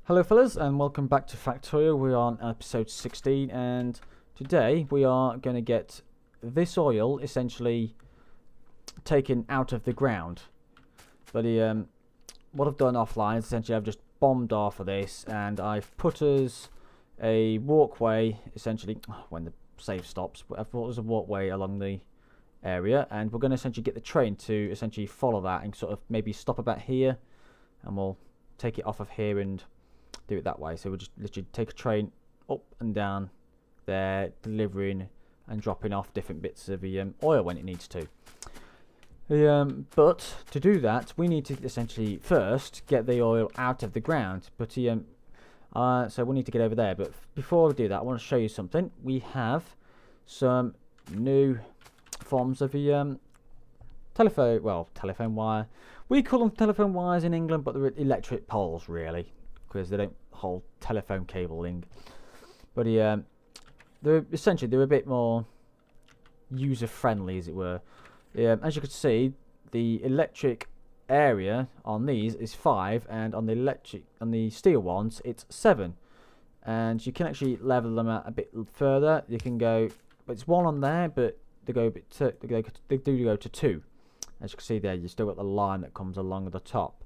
Hello fellas and welcome back to Factorio. We're on episode 16 and today we are going to get this oil essentially taken out of the ground. But what I've done offline is essentially I've just bombed off of this and I've put us a walkway essentially when the save stops. I've put us a walkway along the area and we're going to essentially get the train to essentially follow that and sort of maybe stop about here and we'll take it off of here and do it that way. So we'll just literally take a train up and down there, delivering and dropping off different bits of the oil when it needs to. But to do that, we need to essentially first get the oil out of the ground. But so we need to get over there. But before we do that, I want to show you something. We have some new forms of the telephone wire. We call them telephone wires in England, but they're electric poles really, because they don't hold telephone cabling. But they're a bit more user friendly, as it were. As you can see, the electric area on these is 5, and on the steel ones it's 7. And you can actually level them out a bit further. You can go, but it's 1 on there, but they go a bit. They do go to 2. As you can see there, you still got the line that comes along at the top.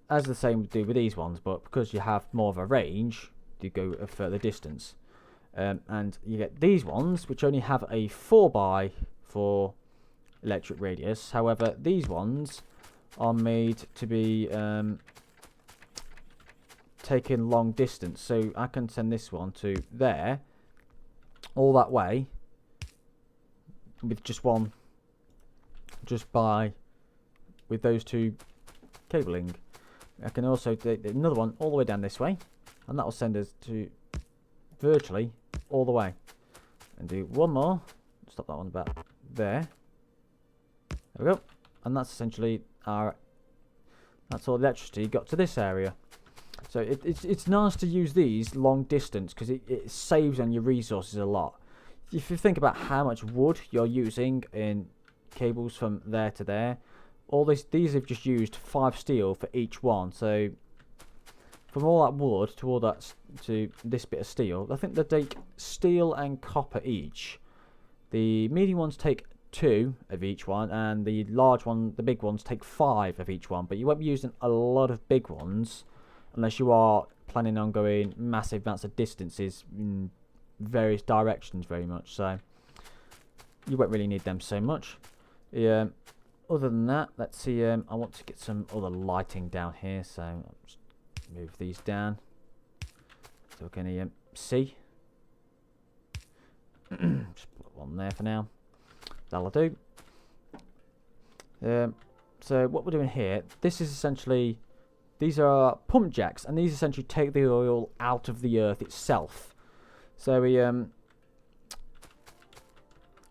As the same would do with these ones, but because you have more of a range, you go a further distance. And you get these ones, which only have a 4x4 electric radius. However, these ones are made to be taken long distance. So I can send this one to there, all that way, with just one, with those two cabling. I can also take another one all the way down this way, and that will send us to virtually all the way. And do one more. Stop that one about there. There we go. And that's essentially that's all the electricity got to this area. So it's nice to use these long distance because it saves on your resources a lot. If you think about how much wood you're using in cables from there to there, these have just used 5 steel for each one. So from all that wood to this bit of steel, I think they take steel and copper each. The medium ones take 2 of each one, and the big ones take 5 of each one. But you won't be using a lot of big ones unless you are planning on going massive amounts of distances in various directions very much. So you won't really need them so much. Other than that, let's see. I want to get some other lighting down here, so I'll just move these down so we can see. Just put one there for now. That'll do. So what we're doing here, this is essentially, these are pump jacks, and these essentially take the oil out of the earth itself. So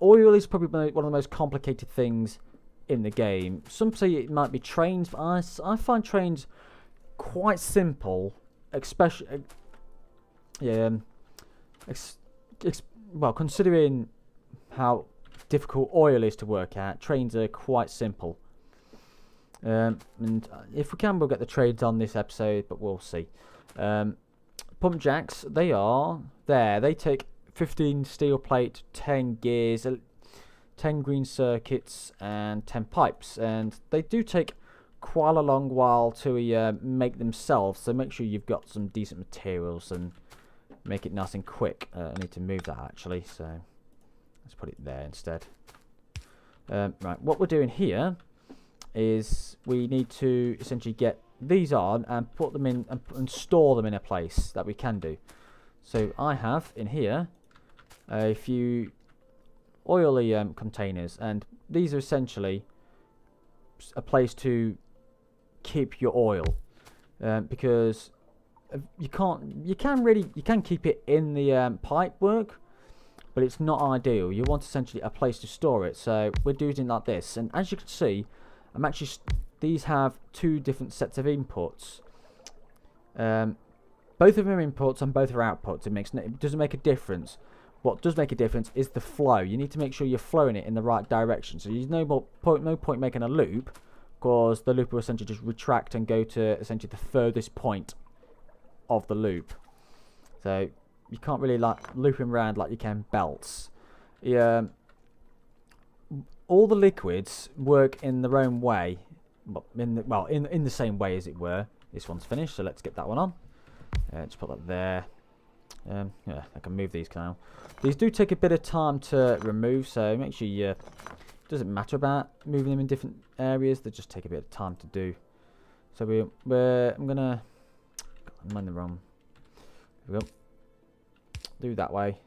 oil is probably one of the most complicated things in the game. Some say it might be trains, but I find trains quite simple, especially well, considering how difficult oil is to work out, trains are quite simple. And if we can, we'll get the trades on this episode, but we'll see. Pump jacks, they are there. They take 15 steel plate, 10 gears, 10 green circuits and 10 pipes, and they do take quite a long while to make themselves, so make sure you've got some decent materials and make it nice and quick. I need to move that actually, so let's put it there instead. Right, what we're doing here is we need to essentially get these on and put them in and store them in a place that we can do. So I have in here a few oily containers, and these are essentially a place to keep your oil, because you can keep it in the pipe work, but it's not ideal. You want essentially a place to store it. So we're doing it like this, and as you can see, these have 2 different sets of inputs. Both of them are inputs and both are outputs. It doesn't make a difference. What does make a difference is the flow. You need to make sure you're flowing it in the right direction. So there's no point making a loop, because the loop will essentially just retract and go to essentially the furthest point of the loop. So you can't really like loop them around like you can belts. All the liquids work in their own way, in the same way as it were. This one's finished, so let's get that one on. Just put that there. Yeah, I can move these now. These do take a bit of time to remove, so make sure you. Doesn't matter about moving them in different areas. They just take a bit of time to do. So I'm gonna. I'm in the wrong. Here we go. Do that way,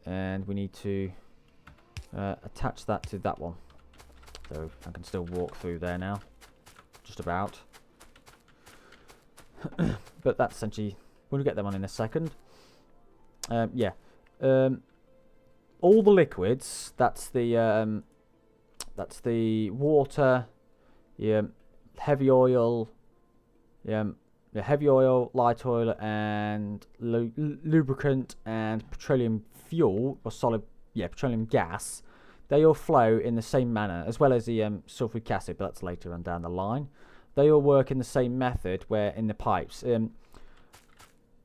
and we need to attach that to that one. So I can still walk through there now, just about. But that's essentially. We'll get them on in a second. Yeah. All the liquids. That's the water. Yeah. Heavy oil. Yeah. Heavy oil, light oil, and lubricant and petroleum fuel or solid. Yeah, petroleum gas. They all flow in the same manner, as well as the sulfuric acid. But that's later on down the line. They all work in the same method, where in the pipes.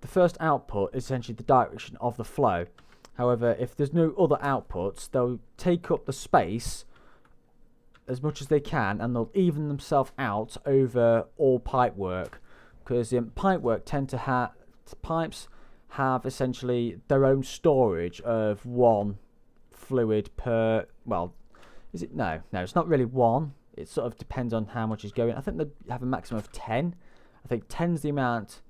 The first output is essentially the direction of the flow. However, if there's no other outputs, they'll take up the space as much as they can, and they'll even themselves out over all pipe work. Because pipe work pipes have essentially their own storage of one fluid per. Well, is it? No, it's not really one. It sort of depends on how much is going. I think they have a maximum of 10. I think 10's the amount.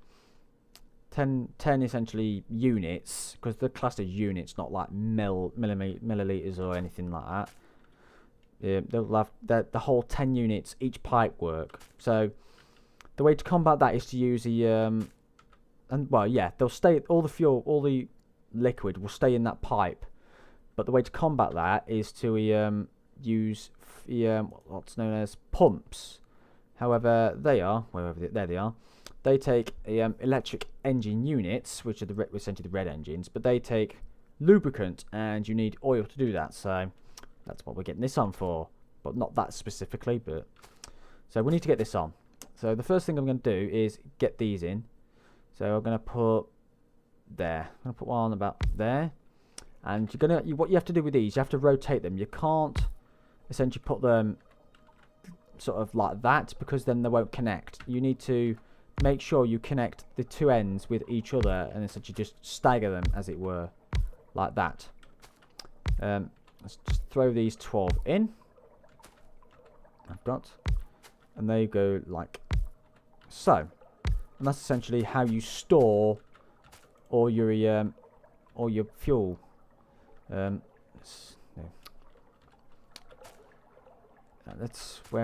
10 essentially units, because they're classed as units, not like milliliters or anything like that. They'll have the whole 10 units each pipe work. So the way to combat that is to use the they'll stay, all the liquid will stay in that pipe. But the way to combat that is to use what's known as pumps. However, there they are. They take electric engine units, which are essentially the red engines, but they take lubricant, and you need oil to do that. So that's what we're getting this on for, but not that specifically. But so we need to get this on. So the first thing I'm going to do is get these in. So I'm going to put there. I'm going to put one about there, and what you have to do with these, you have to rotate them. You can't essentially put them sort of like that, because then they won't connect. You need to make sure you connect the two ends with each other, and essentially just stagger them, as it were, like that. Let's just throw these 12 in. And they go like so. And that's essentially how you store all your fuel. Where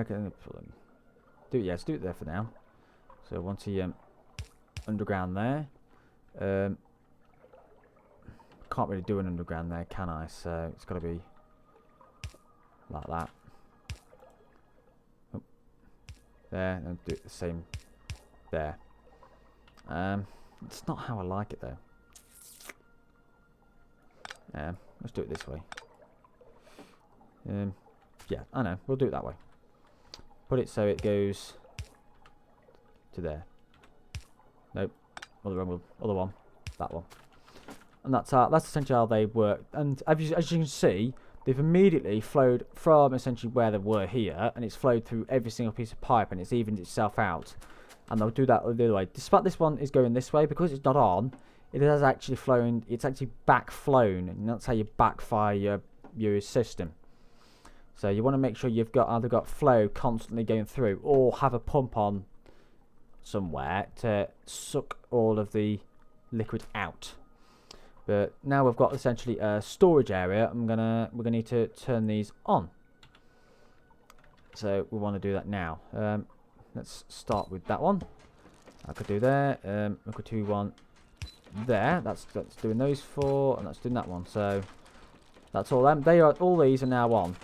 can I put them? Let's do it there for now. So once he underground there, can't really do an underground there, can I? So it's got to be like that. Oh. There, and do it the same there. It's not how I like it though. Let's do it this way. Yeah, I know. We'll do it that way. Put it so it goes to there. Nope. Other one. That one. And that's essentially how they work. And as you can see, they've immediately flowed from essentially where they were here, and it's flowed through every single piece of pipe, and it's evened itself out. And they'll do that the other way. Despite this one is going this way, because it's not on, it has actually flown. It's actually backflown, and that's how you backfire your system. So you want to make sure you've either got flow constantly going through, or have a pump on somewhere to suck all of the liquid out. But now we've got essentially a storage area. We're gonna need to turn these on. So we want to do that now. Let's start with that one. I could do there. We could do one there. That's doing those four, and that's doing that one. So that's all them. All these are now on.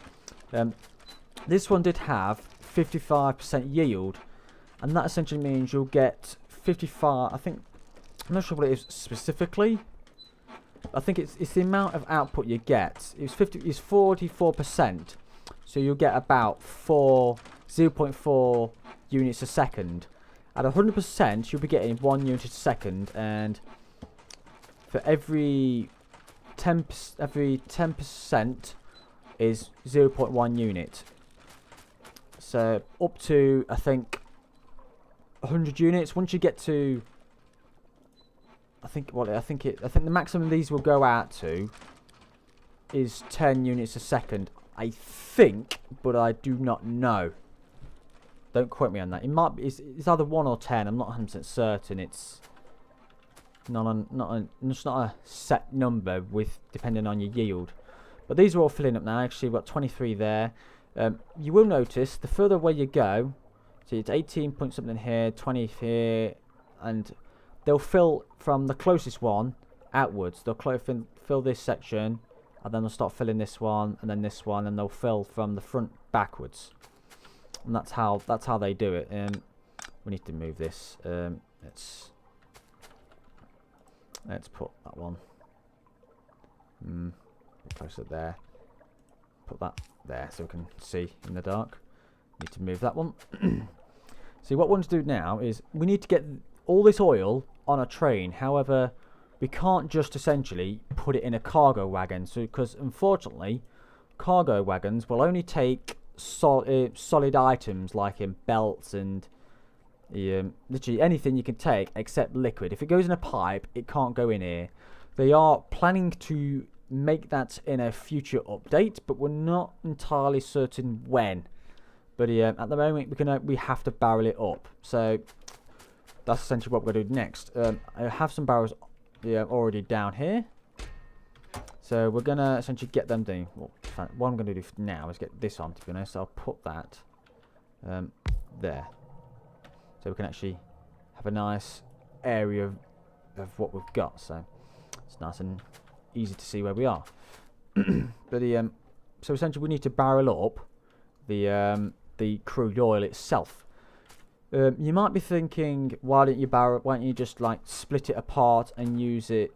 This one did have 55% yield, and that essentially means you'll get 55. I'm not sure what it is specifically. I think it's the amount of output you get. It's 44%, so you'll get about 0.4 units a second, At 100%, you'll be getting 1 unit a second, and for every 10% is 0.1 unit. So up to, I think, 100 units. Once you get to, I think the maximum these will go out to is 10 units a second. I think, but I do not know. Don't quote me on that. It might be, it's either 1 or 10. I'm not 100% certain. It's it's not a set number with depending on your yield. But these are all filling up now. Actually, we've got 23 there. You will notice the further away you go, see it's 18 point something here, 20 here, and they'll fill from the closest one outwards. They'll fill this section, and then they'll start filling this one, and then this one, and they'll fill from the front backwards. And that's how they do it. We need to move this. Let's put that one closer there. Put that there so we can see in the dark. Need to move that one. See, what we want to do now is we need to get all this oil on a train. However, we can't just essentially put it in a cargo wagon. So, because unfortunately, cargo wagons will only take solid items like in belts and literally anything you can take except liquid. If it goes in a pipe, it can't go in here. They are planning to make that in a future update, but we're not entirely certain when. But at the moment we have to barrel it up. So that's essentially what we're going to do next. I have some barrels already down here. So we're going to essentially get them down. Well, what I'm going to do now is get this on, to be honest. I'll put that there. So we can actually have a nice area of what we've got. So it's nice and easy to see where we are. But so essentially we need to barrel up the crude oil itself. You might be thinking, why don't you just like split it apart and use it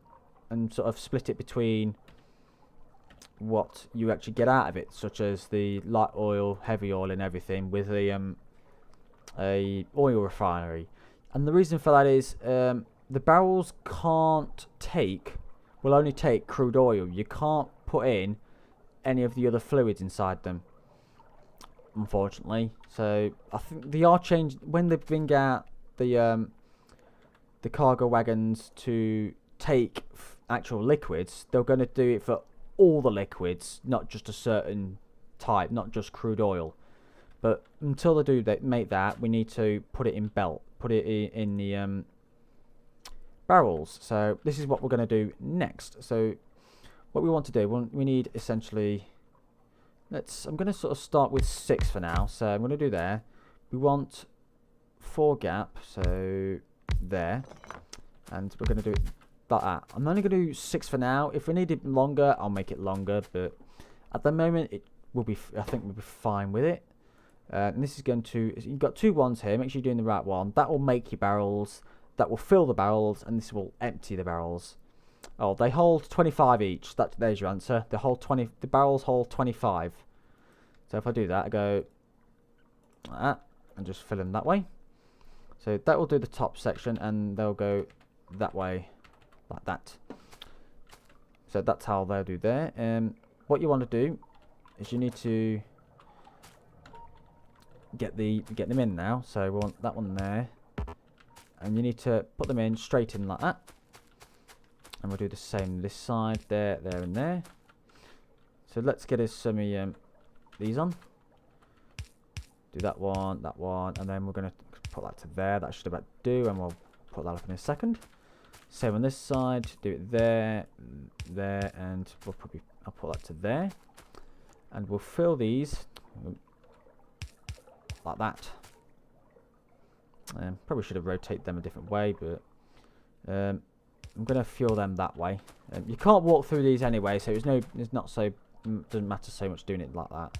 and sort of split it between what you actually get out of it, such as the light oil, heavy oil and everything, with a oil refinery. And the reason for that is the barrels will only take crude oil. You can't put in any of the other fluids inside them, unfortunately. So I think they are changed when they bring out the cargo wagons to take actual liquids. They're going to do it for all the liquids, not just a certain type, not just crude oil. But until they make that, we need to put it in in the barrels. So this is what we're going to do next. So what we want to do, we need essentially, I'm going to sort of start with 6 for now. So I'm going to do there. We want 4 gap, so there, and we're going to do it like that. I'm only going to do 6 for now. If we need it longer, I'll make it longer, but at the moment it will be, I think we'll be fine with it. And this is going to, you've got 2 ones here. Make sure you're doing the right one. That will make your barrels. That will fill the barrels, and this will empty the barrels. Oh, they hold 25 each. There's your answer. The barrels hold 25. So if I do that, I go like that, and just fill them that way. So that will do the top section, and they'll go that way, like that. So that's how they'll do there. What you want to do is you need to get them in now. So we want that one there, and you need to put them in straight in like that. And we'll do the same this side, there, and there. So let's get us some these on. Do that one, and then we're going to put that to there. That should about do, and we'll put that up in a second. Same on this side. Do it there, and I'll put that to there, and we'll fill these like that. Probably should have rotated them a different way, but I'm going to fuel them that way. You can't walk through these anyway, so doesn't matter so much doing it like that.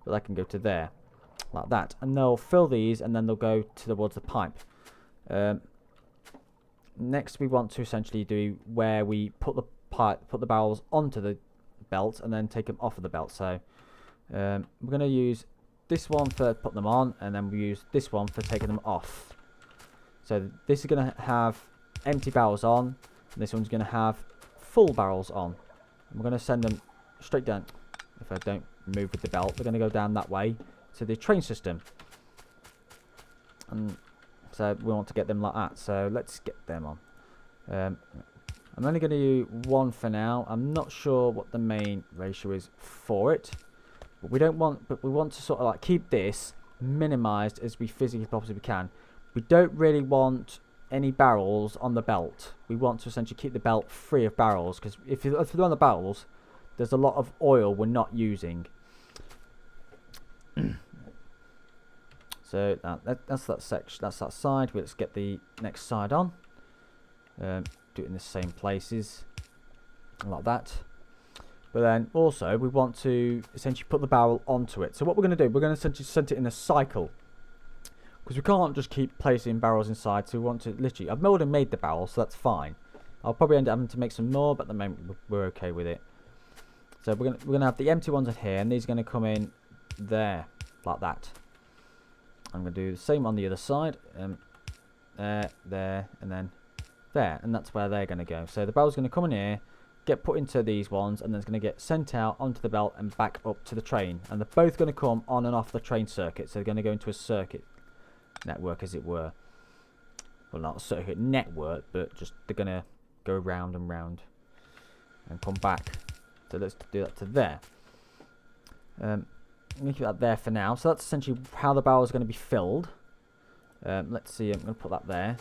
But I can go to there, like that, and they'll fill these, and then they'll go towards the pipe. Next, we want to essentially do where we put the barrels onto the belt, and then take them off of the belt. So we're going to use this one for putting them on, and then we use this one for taking them off. So this is going to have empty barrels on, and this one's going to have full barrels on. And we're going to send them straight down. If I don't move with the belt, they're going to go down that way to the train system. And so we want to get them like that. So let's get them on. I'm only going to do one for now. I'm not sure what the main ratio is for it, but we want to sort of like keep this minimized as we physically possibly can. We don't really want any barrels on the belt. We want to essentially keep the belt free of barrels, because if they're on the barrels, there's a lot of oil we're not using. So that's that section. That's that side. Let's get the next side on. Do it in the same places, like that. But then also we want to essentially put the barrel onto it. So what we're going to do, we're going to essentially set it in a cycle, because we can't just keep placing barrels inside. So we want to literally, I've already made the barrel, so that's fine. I'll probably end up having to make some more, but at the moment we're okay with it. So we're gonna have the empty ones in here, and these are going to come in there, like that. I'm going to do the same on the other side. There, and then there, and that's where they're going to go. So the barrel's going to come in here, get put into these ones, and then it's going to get sent out onto the belt and back up to the train. And they're both going to come on and off the train circuit. So they're going to go into a circuit network, as it were. Well, not a circuit network, but just they're going to go round and round and come back. So let's do that to there. I'm going to keep that there for now. So that's essentially how the barrel is going to be filled. Let's see, I'm going to put that there.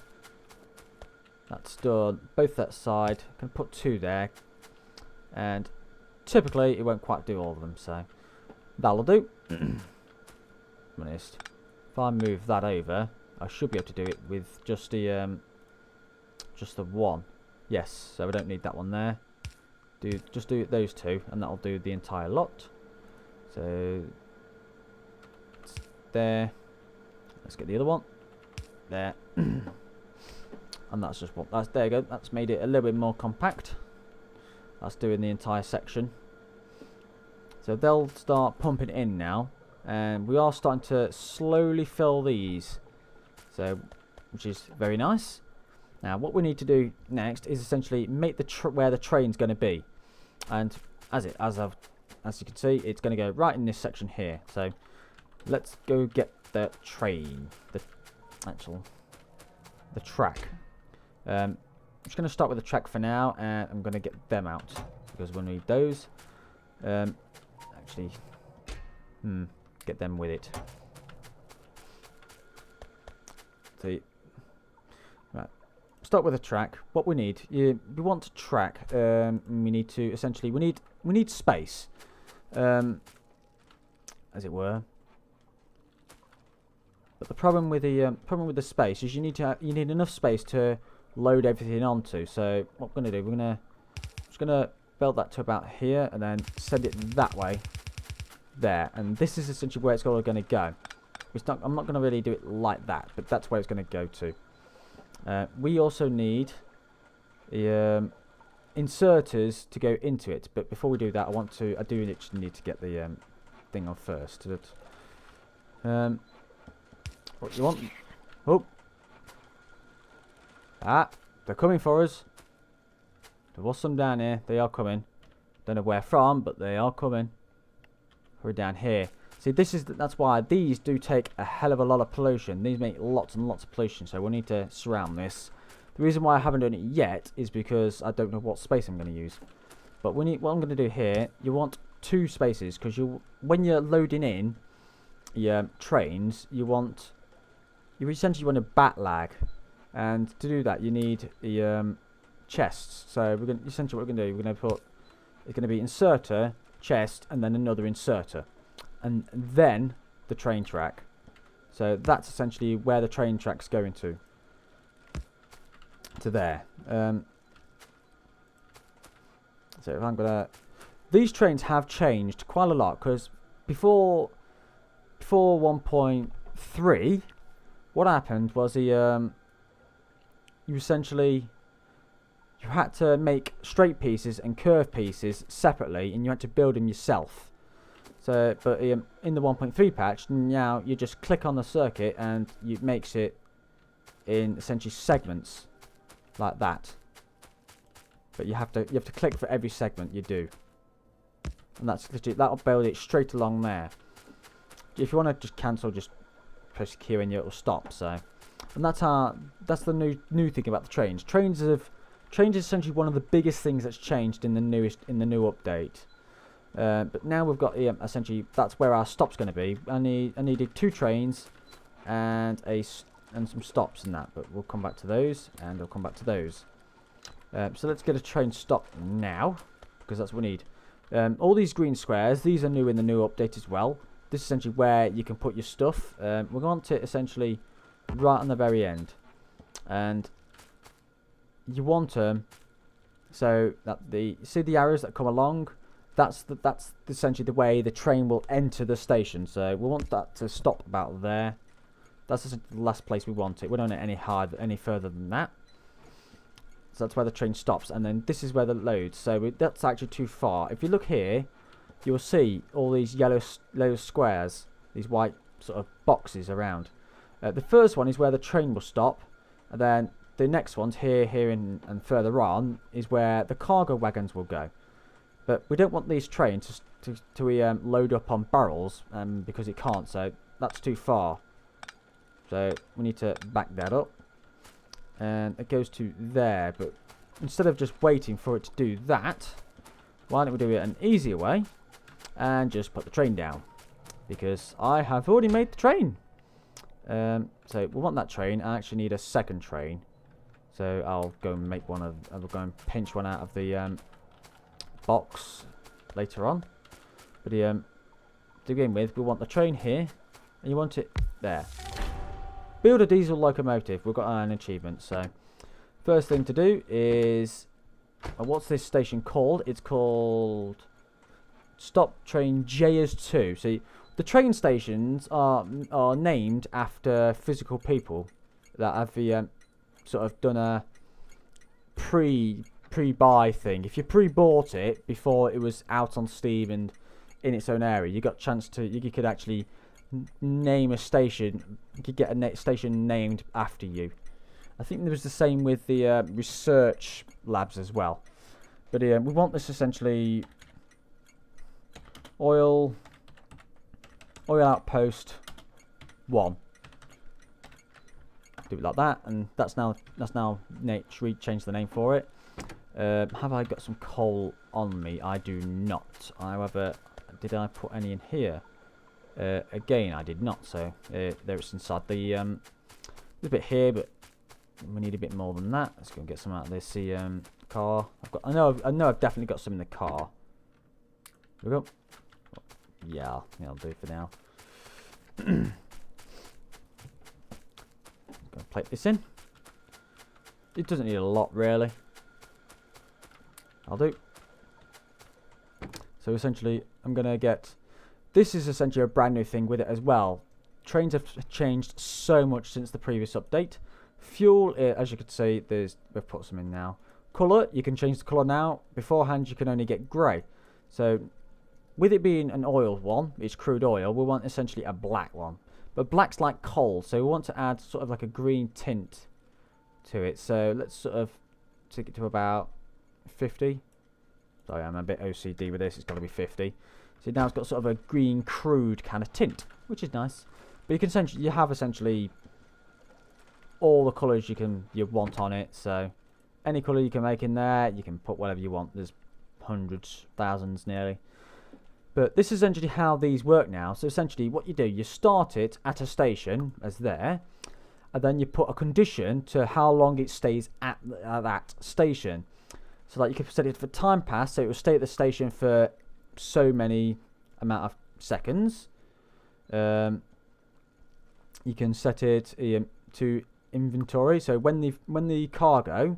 That's done. Both that side. I can put two there. And typically it won't quite do all of them, so that'll do. Honest. If I move that over, I should be able to do it with just the one. Yes, so we don't need that one there. Just do those two, and that'll do the entire lot. So it's there. Let's get the other one. There. And that's just what there you go. That's made it a little bit more compact. That's doing the entire section. So they'll start pumping in now, and we are starting to slowly fill these. So, which is very nice. Now, what we need to do next is essentially make where the train's going to be, and as you can see, it's going to go right in this section here. So, let's go get the train, the track. I'm just going to start with the track for now, and I'm going to get them out because we'll need those. Actually, get them with it. See, right. Start with a track. What we need, we want to track. We need to essentially we need space, as it were. But the problem with the space is you need enough space to load everything onto. So what we're going to do, just gonna build that to about here, and then send it that way, there. And this is essentially where it's all going to go. I'm not going to really do it like that, but that's where it's going to go to. We also need the inserters to go into it, but before we do that, I do literally need to get the thing on first. What you want? Oh, they're coming for us. There was some down here. They are coming. Don't know where from, but they are coming. We're down here. See, that's why these do take a hell of a lot of pollution. These make lots and lots of pollution, so we need to surround this. The reason why I haven't done it yet is because I don't know what space I'm going to use. But what I'm going to do here, you want two spaces, because when you're loading in your trains, you essentially want a bat lag, and to do that you need the chests. So essentially what we're going to do, it's going to be inserter, chest, and then another inserter, and then the train track. So that's essentially where the train track's going to there. So if I'm gonna, these trains have changed quite a lot, because before 1.3, what happened was you had to make straight pieces and curved pieces separately, and you had to build them yourself. So, but in the 1.3 patch, now you just click on the circuit and it makes it in essentially segments like that. But you have to click for every segment you do, and that'll build it straight along there. If you want to just cancel, just press Q and it will stop. So, and that's the new thing about the trains. Trains is essentially one of the biggest things that's changed in the new update. But now we've got essentially that's where our stop's going to be. I needed 2 trains and some stops in that, but we'll come back to those, and I'll come back to those. So let's get a train stop now, because that's what we need. All these green squares, these are new in the new update as well. This is essentially where you can put your stuff. We want it essentially right on the very end, and you want them so that see the arrows that come along. That's essentially the way the train will enter the station. So we want that to stop about there. That's the last place we want it. We don't want it any further than that. So that's where the train stops, and then this is where the loads. So that's actually too far. If you look here, you'll see all these yellow squares, these white sort of boxes around. The first one is where the train will stop, and then the next ones here, and further on is where the cargo wagons will go. But we don't want these trains to load up on barrels, because it can't. So that's too far. So we need to back that up. And it goes to there, but instead of just waiting for it to do that, why don't we do it an easier way and just put the train down, because I have already made the train. So we want that train. I actually need a second train, so I'll go and make one of. I'll go and pinch one out of the box later on. But to begin with, we want the train here, and you want it there. Build a diesel locomotive. We've got an achievement. So first thing to do is, what's this station called? It's called Stop Train JS2. See, the train stations are named after physical people that have sort of done a pre-buy thing. If you pre-bought it before it was out on Steam and in its own area, you got a chance to. You could actually name a station. You could get a station named after you. I think there was the same with the research labs as well. But we want this essentially oil outpost 1. Do it like that, and that's now change the name for it. Have I got some coal on me? I do not. However, did I put any in here? Again, I did not. So there it's inside the there's a bit here, but we need a bit more than that. Let's go and get some out of this car. I know I've definitely got some in the car. Here we go. Yeah, I'll do it for now. Gonna plate this in. It doesn't need a lot, really. I'll do. So essentially, I'm gonna get. This is essentially a brand new thing with it as well. Trains have changed so much since the previous update. Fuel, as you can see, we've put some in now. Colour, you can change the colour now. Beforehand, you can only get grey. So, with it being an oil one, it's crude oil, we want essentially a black one. But black's like coal, so we want to add sort of like a green tint to it. So, let's sort of take it to about 50. Sorry, I'm a bit OCD with this, it's got to be 50. So now it's got sort of a green crude kind of tint, which is nice. But you have essentially all the colours you want on it. So any colour you can make in there, you can put whatever you want. There's hundreds, thousands nearly. But this is essentially how these work now. So essentially what you do, you start it at a station as there, and then you put a condition to how long it stays at that station. So like you can set it for time pass, so it will stay at the station for so many amount of seconds. You can set it to inventory, so when the cargo,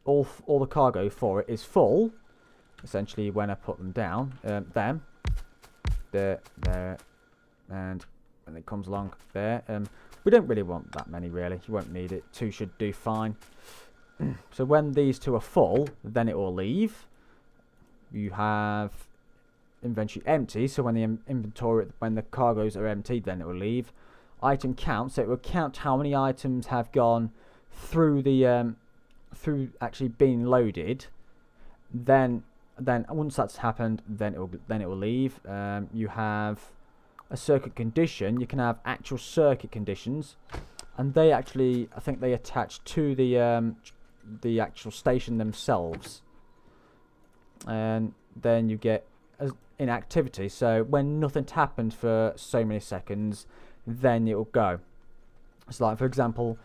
all the cargo for it is full, essentially when I put them down, there, and when it comes along there, we don't really want that many really. You won't need it. 2 should do fine. So when these 2 are full, then it will leave. You have inventory empty, so when the cargoes are empty, then it will leave. item count, so it will count how many items have gone through the through actually being loaded. Then once that's happened, then it will leave. You have a circuit condition. You can have actual circuit conditions, and they actually, I think they attach to the actual station themselves. And then you get inactivity. So when nothing's happened for so many seconds, then it will go. So like for example,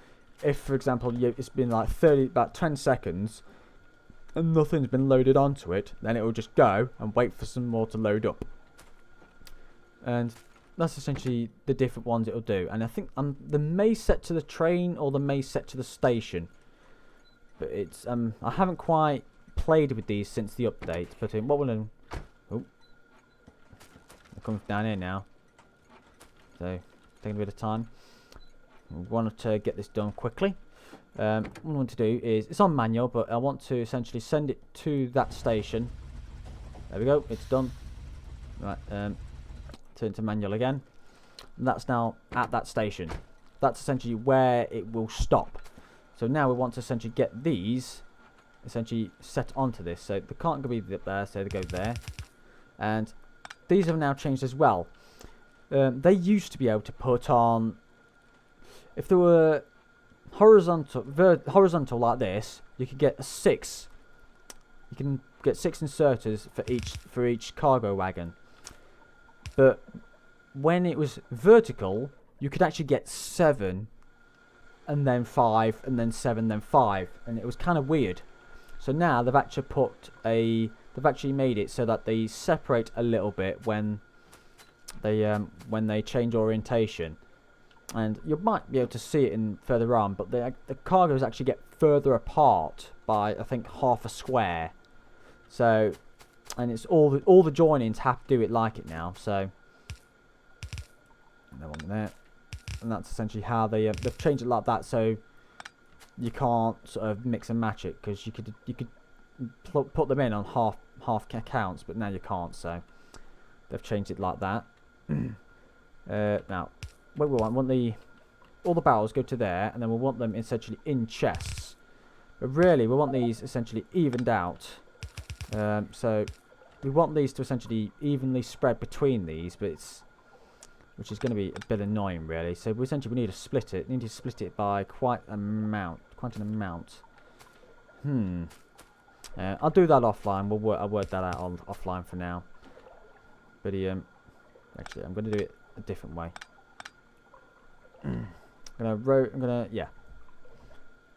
if it's been like about 10 seconds and nothing's been loaded onto it, then it will just go and wait for some more to load up. And that's essentially the different ones it'll do. And I think the may set to the train or the may set to the station. But it's I haven't quite played with these since the update. But what we'll do, it comes down here now. So taking a bit of time. We want to get this done quickly. What I want to do is, it's on manual, but I want to essentially send it to that station. There we go, it's done. Right, turn to manual again. And that's now at that station. That's essentially where it will stop. So now we want to essentially get these essentially set onto this. So they can't be up there, so they go there. And these have now changed as well. They used to be able to put on, if there were horizontal like this, you could get 6. You can get 6 inserters for each cargo wagon. But when it was vertical, you could actually get 7, and then 5, and then 7, then 5, and it was kind of weird. So now they've actually made it so that they separate a little bit when they change orientation. And you might be able to see it in further on, but the cargoes actually get further apart by, I think, half a square. So, and it's all the joinings have to do it like it now. So, that one there, and that's essentially how they've changed it like that. So you can't sort of mix and match it, because you could put them in on half counts, but now you can't. So they've changed it like that. Now, what we want all the barrels go to there, and then we want them essentially in chests. But really, we want these essentially evened out. So we want these to essentially evenly spread between these, but which is going to be a bit annoying, really. So we need to split it. We need to split it by quite an amount. I'll do that offline. I'll word that out offline for now. But actually, I'm going to do it a different way. Yeah.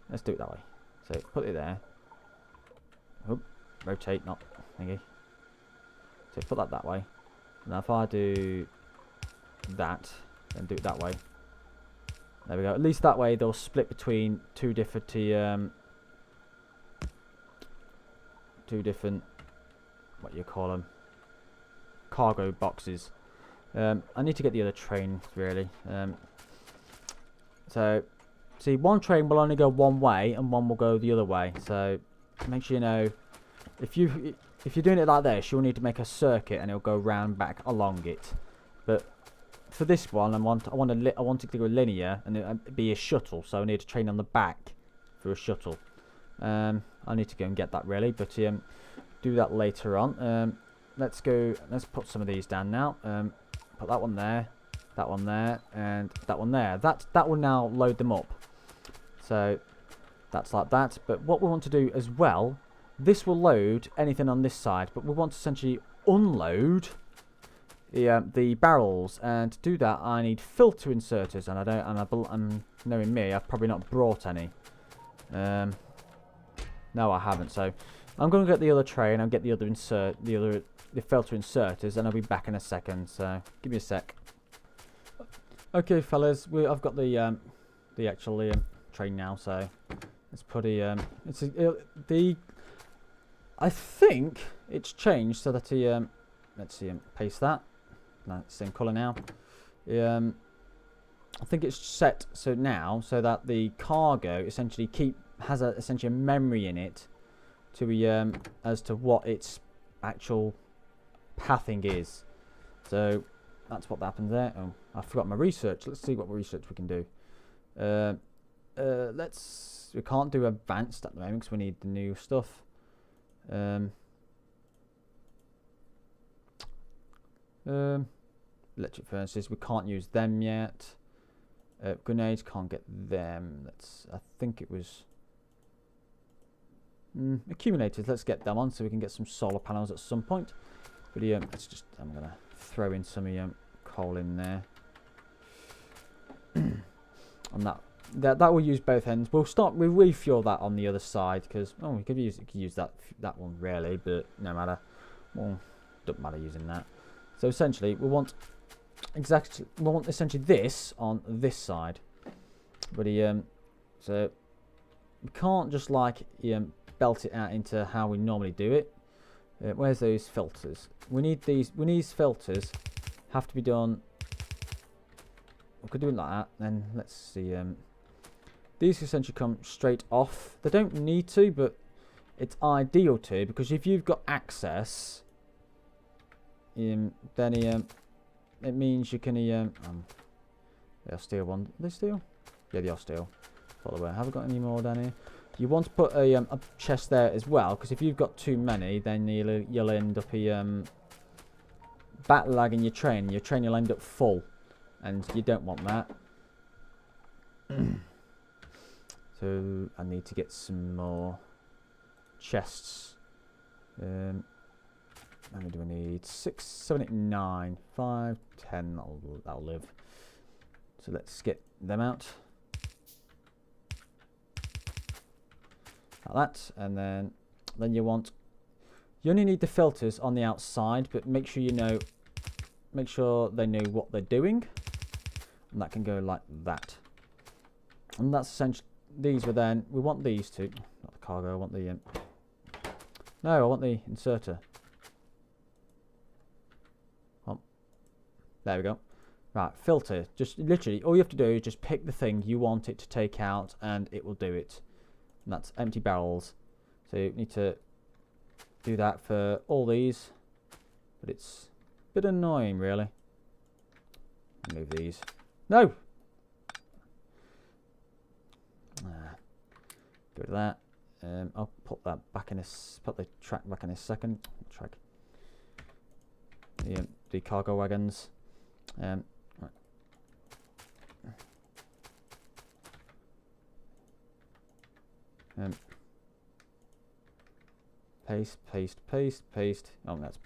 Let's do it that way. So put it there. Oop, rotate, not thingy. So put that way. Now if I do that, then do it that way. There we go. At least that way they'll split between two different what you call them, cargo boxes. I need to get the other train really. So see, one train will only go one way and one will go the other way. So make sure you know, if you're doing it like this, you'll need to make a circuit and it'll go round back along it. But for this one, I want it to go linear and it be a shuttle. So I need a train on the back for a shuttle. I need to go and get that really, but do that later on. Let's put some of these down now. Put that one there, and that one there. That will now load them up. So that's like that. But what we want to do as well, this will load anything on this side, but we want to essentially unload the barrels, and to do that I need filter inserters, and I'm knowing me, I've probably not brought any. No, I haven't. So I'm going to get the other train. I'll get the filter inserters, and I'll be back in a second. So give me a sec. Okay, fellas, I've got the actual train now. So let's put I think it's changed so that let's see, paste that. No, it's same colour now. I think it's set so that the cargo essentially has essentially a memory in it to as to what its actual pathing is. So that's what happened there. Oh, I forgot my research. Let's see what research we can do. We can't do advanced at the moment because we need the new stuff. Electric furnaces, we can't use them yet. Grenades, can't get them. I think it was accumulators. Let's get them on so we can get some solar panels at some point. But I'm gonna throw in some coal in there. On that will use both ends. We'll refuel that on the other side because we could use that one really, but no matter. Well, doesn't matter using that. So essentially, we want essentially this on this side. But so we can't just like belt it out into how we normally do it. Where's those filters? We need these filters have to be done. We could do it like that. Then let's see. These essentially come straight off. They don't need to, but it's ideal to, because if you've got access, then it means you can they're steel one. Are they steel? Yeah, they are steel. By the way, have I got any more down here? You want to put a chest there as well, because if you've got too many, then you'll end up battle lagging your train. Your train will end up full, and you don't want that. So I need to get some more chests. How many do we need? 6, 7, 8, 9, 5, 10. That'll live. So let's get them out. Like that, and then you only need the filters on the outside, but make sure they know what they're doing, and that can go like that. And that's essentially we want these two, not the cargo. I want the no, I want the inserter. There we go. Right, filter. Just literally, all you have to do is just pick the thing you want it to take out, and it will do it. And that's empty barrels. So you need to do that for all these, but it's a bit annoying, really. Move these. No. Get rid of that. I'll put that back in put the track back in a second. Track. The cargo wagons. Right. Paste, paste, paste, paste. Oh, that's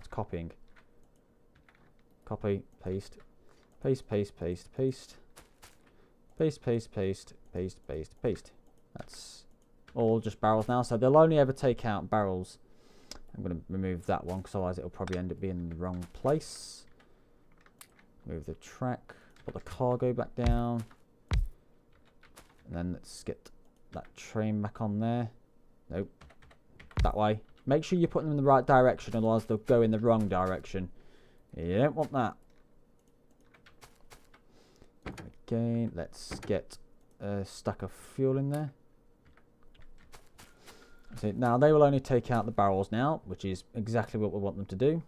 copying. Copy, paste, paste, paste, paste, paste, paste, paste, paste, paste, paste, paste. That's all just barrels now. So they'll only ever take out barrels. I'm going to remove that one because otherwise it'll probably end up being in the wrong place. Move the track, put the cargo back down, and then let's get that train back on there. Nope, that way. Make sure you're putting them in the right direction, otherwise they'll go in the wrong direction. You don't want that. Again, let's get a stack of fuel in there. So now they will only take out the barrels now, which is exactly what we want them to do.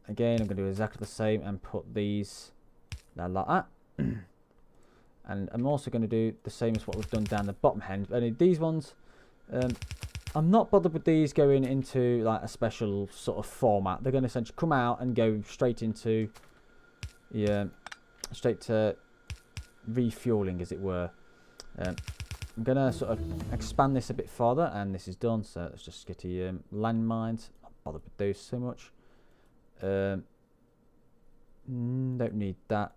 Again, I'm going to do exactly the same and put these like that. And I'm also going to do the same as what we've done down the bottom end. Only these ones, I'm not bothered with these going into like a special sort of format. They're going to essentially come out and go straight into straight to refueling, as it were. I'm going to sort of expand this a bit farther, and this is done. So let's just get the landmines. Not bothered with those so much. Don't need that.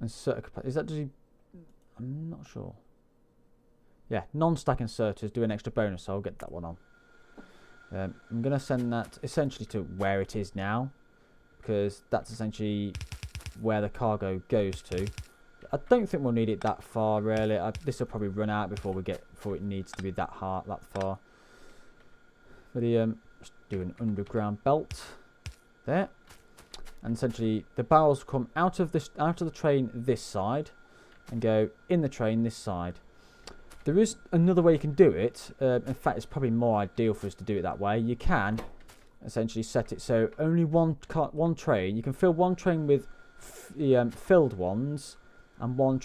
Inserter capacity. Is that just? I'm not sure. Yeah, non-stack inserters do an extra bonus, so I'll get that one on. I'm going to send that essentially to where it is now, because that's essentially where the cargo goes to. I don't think we'll need it that far, really. This will probably run out before it needs to be that far. But just do an underground belt there, and essentially the barrels come out of the train this side and go in the train this side. there is another way you can do it. In fact, it's probably more ideal for us to do it that way. You can essentially set it so only one train. You can fill one train with filled ones, and one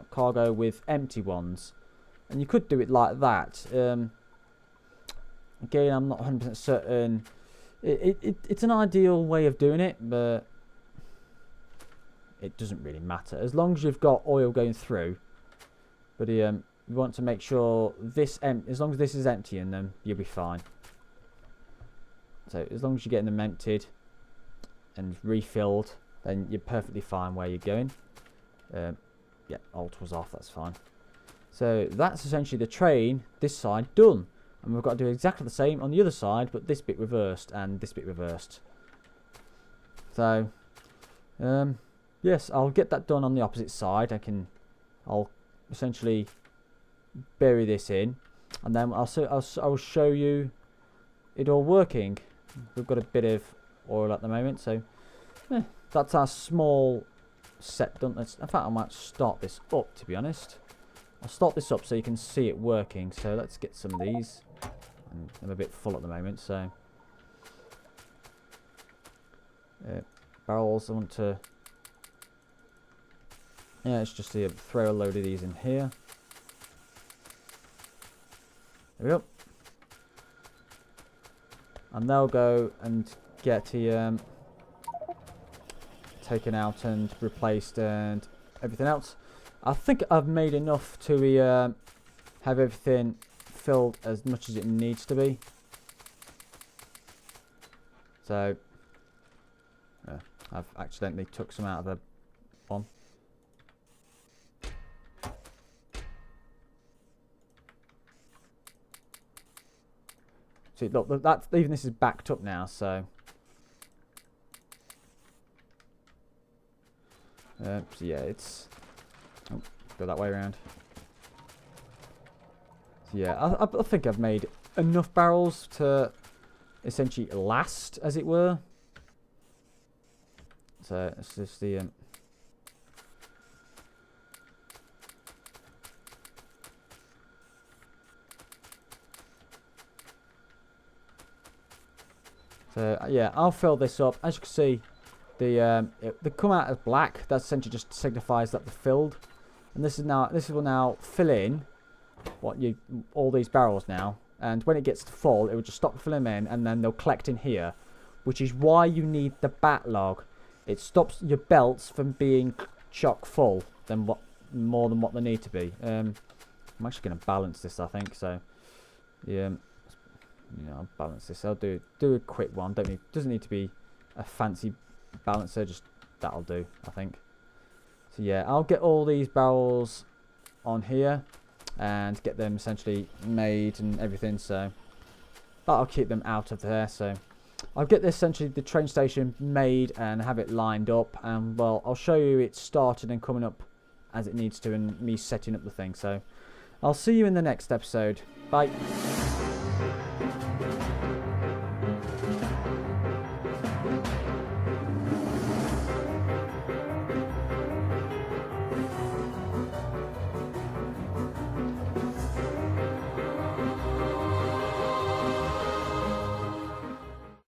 cargo with empty ones. And you could do it like that. Again, I'm not 100% certain. It's an ideal way of doing it, but it doesn't really matter as long as you've got oil going through. But you want to make sure this as long as this is empty in them, you'll be fine. So as long as you're getting them emptied and refilled, then you're perfectly fine where you're going. Yeah, Alt was off, that's fine. So that's essentially the train, this side, done. And we've got to do exactly the same on the other side, but this bit reversed and this bit reversed. So, yes, I'll get that done on the opposite side. I'll essentially bury this in, and then I'll show you it all working. We've got a bit of oil at the moment, so that's our small set done. In fact, I might start this up, to be honest. I'll start this up so you can see it working. So let's get some of these. I'm a bit full at the moment, so barrels. I want to let's just throw a load of these in here. There we go. And they'll go and get taken out and replaced and everything else. I think I've made enough to have everything filled as much as it needs to be. So I've accidentally took some out of the one. See, look, that's even this is backed up now, so yeah, it's go that way around. So yeah, I think I've made enough barrels to essentially last, as it were. So it's just the so yeah, I'll fill this up. As you can see, they come out as black. That essentially just signifies that they're filled. And this will now fill in all these barrels now. And when it gets full, it will just stop filling in, and then they'll collect in here, which is why you need the backlog. It stops your belts from being chock full more than what they need to be. I'm actually going to balance this, I think. So yeah, I'll balance this. I'll do a quick one. Doesn't need to be a fancy balancer. Just that'll do, I think. So yeah, I'll get all these barrels on here and get them essentially made and everything. So that'll keep them out of there. So I'll get this essentially the train station made and have it lined up, and well, I'll show you it started and coming up as it needs to, and me setting up the thing. So I'll see you in the next episode. Bye.